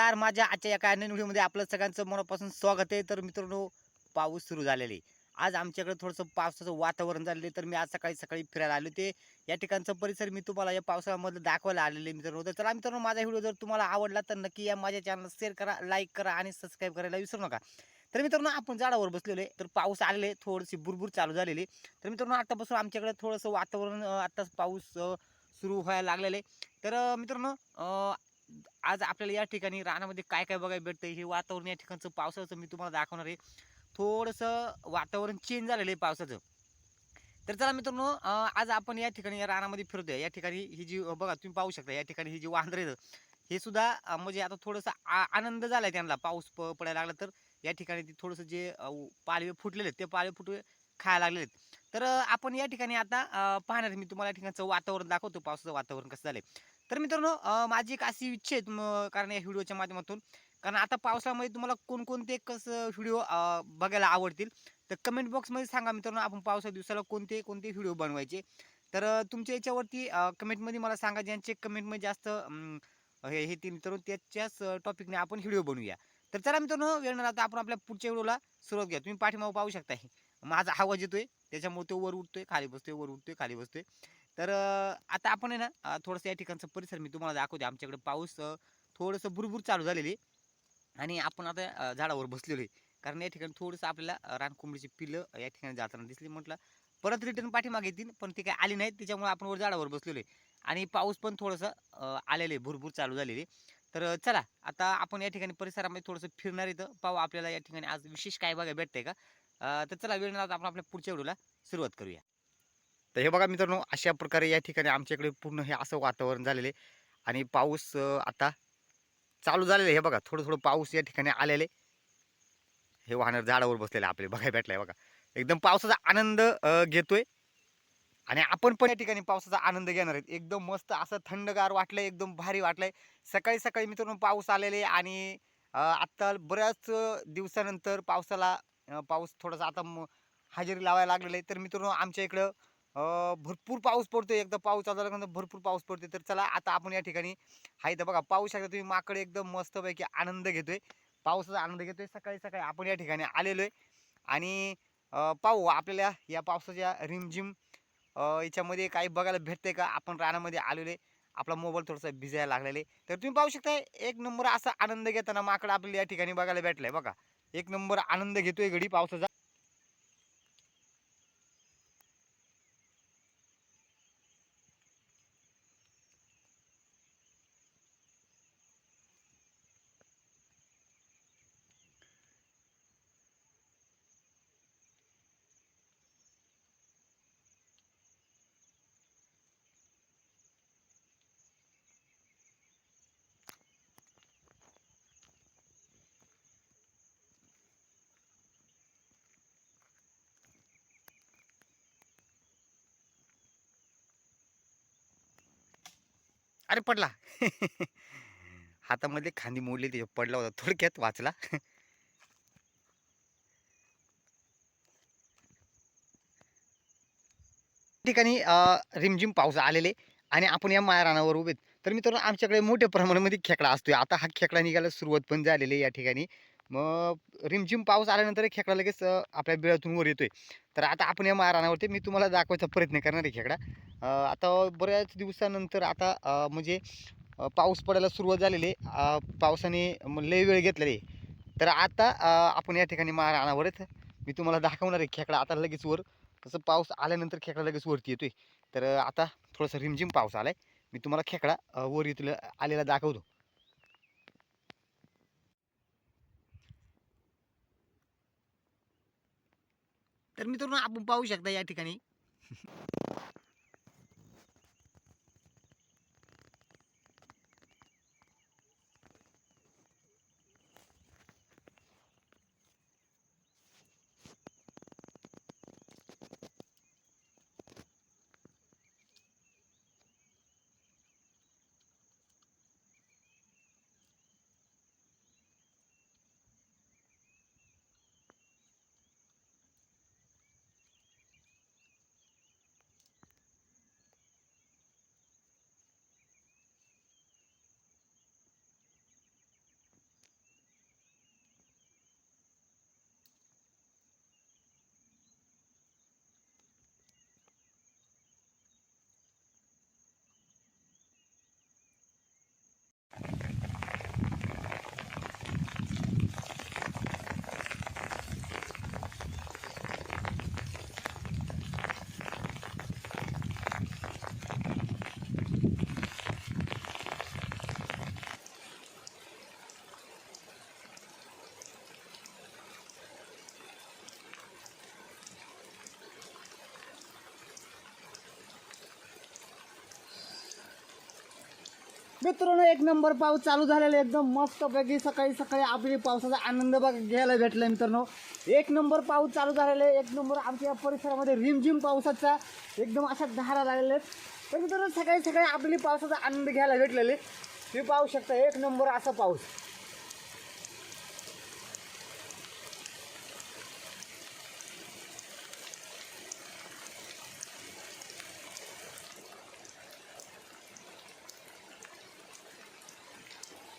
नमस्कार. माझ्या आजच्या एका नवीन व्हिडिओमध्ये आपलं सगळ्यांचं मनापासून स्वागत आहे. तर मित्रांनो, पाऊस सुरू झालेला आहे. आज आमच्याकडे थोडंसं पावसाचं वातावरण झालेलं आहे. तर मी आज सकाळी फिरायला आलो होते. या ठिकाणचा परिसर मी तुम्हाला या पावसाळ्यामधलं दाखवायला आलेलो आहे मित्रांनो. तर चला मित्रांनो, माझा व्हिडिओ जर तुम्हाला आवडला तर नक्की या माझ्या चॅनलला शेअर करा, लाईक करा आणि सबस्क्राईब करायला विसरू नका. तर मित्रांनो, आपण झाडावर बसलेलो आहे. तर पाऊस आलेला आहे. थोडीशी बुरबुर चालू झालेली आहे. तर मित्रांनो, आतापासून आमच्याकडे थोडंसं वातावरण आत्ताच पाऊस सुरू व्हायला लागलेलं आहे. तर मित्रांनो, आज आपल्याला या ठिकाणी रानामध्ये काय काय बघायला भेटतंय हे वातावरण या ठिकाणचं पावसाचं मी तुम्हाला दाखवणार आहे. थोडंसं वातावरण चेंज झालेलं आहे पावसाचं. तर चला मित्रांनो, आज आपण या ठिकाणी या रानामध्ये फिरतोय. या ठिकाणी ही जी बघा तुम्ही पाहू शकता या ठिकाणी ही जी वांदरं आहेत, हे सुद्धा म्हणजे आता थोडंसं आनंद झालाय त्यांना पाऊस पडायला लागला तर या ठिकाणी ते थोडंसं जे पालवे फुटलेले आहेत ते पालवे फुटवे खायला लागलेले आहेत. तर आपण या ठिकाणी आता पाहणार आहे. मी तुम्हाला या ठिकाणचं वातावरण दाखवतो, पावसाचं वातावरण कसं झालंय. तर मित्रांनो, माझी एक अशी इच्छा आहे कारण या व्हिडिओच्या माध्यमातून, कारण आता पावसाळ्यामध्ये तुम्हाला कोणकोणते कसं व्हिडिओ बघायला आवडतील तर कमेंट बॉक्समध्ये सांगा मित्रांनो, आपण पावसाच्या दिवसाला कोणते कोणते व्हिडिओ बनवायचे. तर तुमच्या याच्यावरती कमेंटमध्ये मला सांगा, ज्यांचे कमेंटमध्ये जास्त हे येतील मित्रांनो त्याच्याच टॉपिकने आपण व्हिडिओ बनवूया. तर चला मित्रांनो, वेळ न लावता आपण आपल्या पुढच्या व्हिडिओला सुरुवात करूया. तुम्ही पाठीमागे पाहू शकता, माझा आवाज येतोय त्याच्यामुळे तो वर उठतोय खाली बसतोय, वर उठतोय खाली बसतोय. तर आता आपण आहे ना, थोडंसं या ठिकाणचं परिसर मी तुम्हाला दाखवते. आमच्याकडे पाऊस थोडंसं बुरबुर चालू झालेली आहे आणि आपण आता झाडावर बसलेलो आहे. कारण या ठिकाणी थोडंसं आपल्याला रानकोंबडीची पिल्लं या ठिकाणी जाताना दिसली. म्हटलं परत रिटर्न पाठीमागे येतील, पण ते काही आली नाहीत. त्याच्यामुळे आपण वर झाडावर बसलेलो आहे आणि पाऊस पण थोडंसं आलेलं आहे, भुरभुर चालू झालेली आहे. तर चला आता आपण या ठिकाणी परिसरामध्ये थोडंसं फिरणार इथं पाहू आपल्याला या ठिकाणी आज विशेष काय बघायला भेटतंय का. तर चला वेळ न लावता आपण आपल्या पुढच्या व्हिडिओला सुरुवात करूया. तर हे बघा मित्रांनो, अशा प्रकारे या ठिकाणी आमच्याकडे पूर्ण हे असं वातावरण झालेलं आहे आणि पाऊस आता चालू झालेलं आहे. हे बघा थोडं थोडं पाऊस या ठिकाणी आलेले. हे वाहन झाडावर बसलेलं आपले बघायला भेटलंय बघा. एकदम पावसाचा आनंद घेतोय आणि आपण पण या ठिकाणी पावसाचा आनंद घेणार आहेत. एकदम मस्त असं थंडगार वाटलंय, एकदम भारी वाटलंय. सकाळी सकाळी मित्रांनो पाऊस आलेले आणि आत्ता बऱ्याच दिवसानंतर पाऊस थोडासा आता हजेरी लावायला लागलेला आहे. तर मित्रांनो, आमच्या इकडं भरपूर पाऊस पडतोय. एकदा पाऊस चालू झाल्यानंतर भरपूर पाऊस पडतोय. तर चला आता आपण या ठिकाणी आहे तर बघा पाहू शकता तुम्ही, माकडे एकदम मस्तपैकी आनंद घेतोय, पावसाचा आनंद घेतोय. सकाळी सकाळी आपण या ठिकाणी आलेलो आहे आणि पाहू आपल्याला या पावसाच्या रिमझिम याच्यामध्ये काही बघायला भेटतंय का. आपण रानामध्ये आलेलो आहे, आपला मोबाईल थोडासा भिजायला लागलेला आहे. तर तुम्ही पाहू शकता एक नंबर असा आनंद घेताना माकडं आपल्याला या ठिकाणी बघायला भेटलाय बघा. एक नंबर आनंद घेतोय घडी पावसाचा. अरे पडला. हातामध्ये खांदी मोडली, ते पडला होता, थोडक्यात वाचला. ठिकाणी रिमझिम पाऊस आलेले आणि आपण या माळरानावर रानावर उभे आहेत. तर मित्रांनो, आमच्याकडे मोठ्या प्रमाणामध्ये खेकडा असतोय. आता हा खेकडा निघायला सुरुवात पण झालेली आहे या ठिकाणी. मग रिमझिम पाऊस आल्यानंतर खेकडा लगेच आपल्या बिळातून वर येतोय. तर आता आपण या माळरानावरती रानावरती मी तुम्हाला दाखवायचा प्रयत्न करणार आहे खेकडा. आता बऱ्याच दिवसानंतर आता म्हणजे पाऊस पडायला सुरुवात झालेली आहे. पावसाने लय वेळ घेतलेला आहे. तर आता आपण या ठिकाणी रानावर आहेत. मी तुम्हाला दाखवणार आहे खेकडा आता लगेच वर. तसं पाऊस आल्यानंतर खेकडा लगेच वरती येतोय. तर आता थोडासा रिमझिम पाऊस आलाय. मी तुम्हाला खेकडा वर येतोय आलेला दाखवतो. तर मित्रांनो, आपण पाहू शकता या ठिकाणी मित्रांनो एक नंबर पाऊस चालू झालेला आहे, एकदम मस्तपैकी सकाळी सकाळी आपली पावसाचा आनंद घ्यायला भेटला मित्रांनो. एक नंबर पाऊस चालू झालेला आहे, एक नंबर आमच्या या परिसरामध्ये रिमझिम पावसाचा एकदम अशा धारा लागलेल्या आहेत. तर मित्रांनो सकाळी सकाळी आपली पावसाचा आनंद घ्यायला भेटलेले तुम्ही पाहू शकता, एक नंबर असा पाऊस.